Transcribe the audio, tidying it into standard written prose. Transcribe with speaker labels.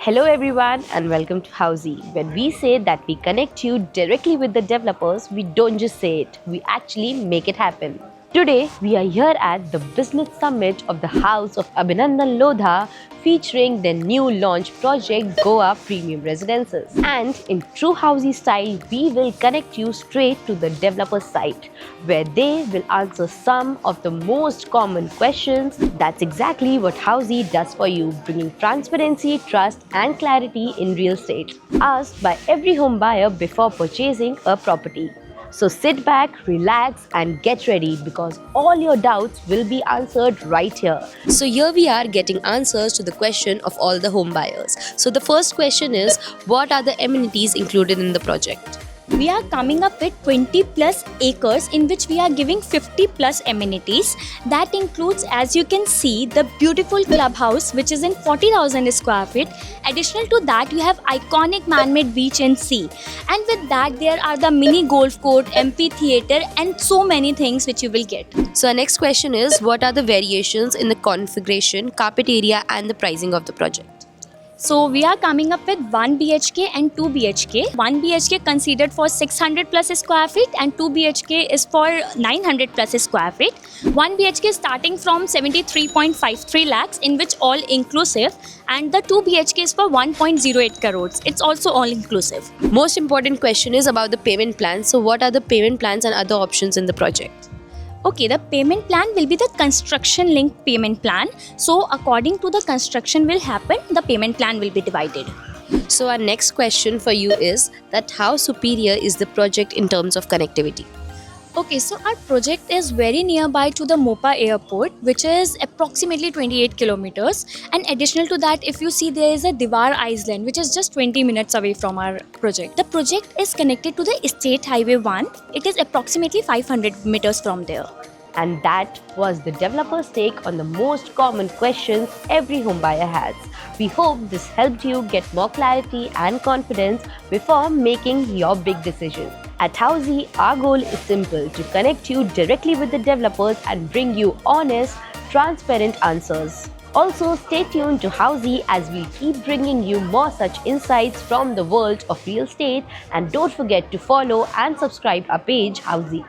Speaker 1: Hello everyone and welcome to Housey. When we say that we connect you directly with the developers, we don't just say it, we actually make it happen. Today, we are here at the Business Summit of the House of Abhinandan Lodha featuring their new launch project Goa Premium Residences. And in true Housey style, we will connect you straight to the developer site where they will answer some of the most common questions. That's exactly what Housey does for you, bringing transparency, trust and clarity in real estate, asked by every home buyer before purchasing a property. So sit back, relax and get ready because all your doubts will be answered right here. So here we are getting answers to the question of all the home buyers. So the first question is, what are the amenities included in the project?
Speaker 2: We are coming up with 20 plus acres in which we are giving 50 plus amenities. That includes, as you can see, the beautiful clubhouse which is in 40,000 square feet. Additional to that, you have iconic man-made beach and sea. And with that, there are the mini golf court, amphitheater and so many things which you will get.
Speaker 1: So our next question is, what are the variations in the configuration, carpet area and the pricing of the project?
Speaker 2: So we are coming up with 1 BHK and 2 BHK. 1 BHK considered for 600 plus square feet and 2 BHK is for 900 plus square feet. 1 BHK starting from 73.53 lakhs in which all inclusive, and the 2 BHK is for 1.08 crores. It's also all inclusive.
Speaker 1: Most important question is about the payment plans. So what are the payment plans and other options in the project?
Speaker 2: Okay, the payment plan will be the construction linked payment plan. So according to the construction will happen, the payment plan will be divided.
Speaker 1: So our next question for you is that how superior is the project in terms of connectivity?
Speaker 2: Okay, so our project is very nearby to the Mopa airport, which is approximately 28 kilometers. And additional to that, if you see, there is a Diwar Island, which is just 20 minutes away from our project. The project is connected to the State Highway 1. It is approximately 500 meters from there.
Speaker 1: And that was the developer's take on the most common questions every homebuyer has. We hope this helped you get more clarity and confidence before making your big decision. At Housey, our goal is simple: to connect you directly with the developers and bring you honest, transparent answers. Also, stay tuned to Housey as we keep bringing you more such insights from the world of real estate, and don't forget to follow and subscribe our page Housey.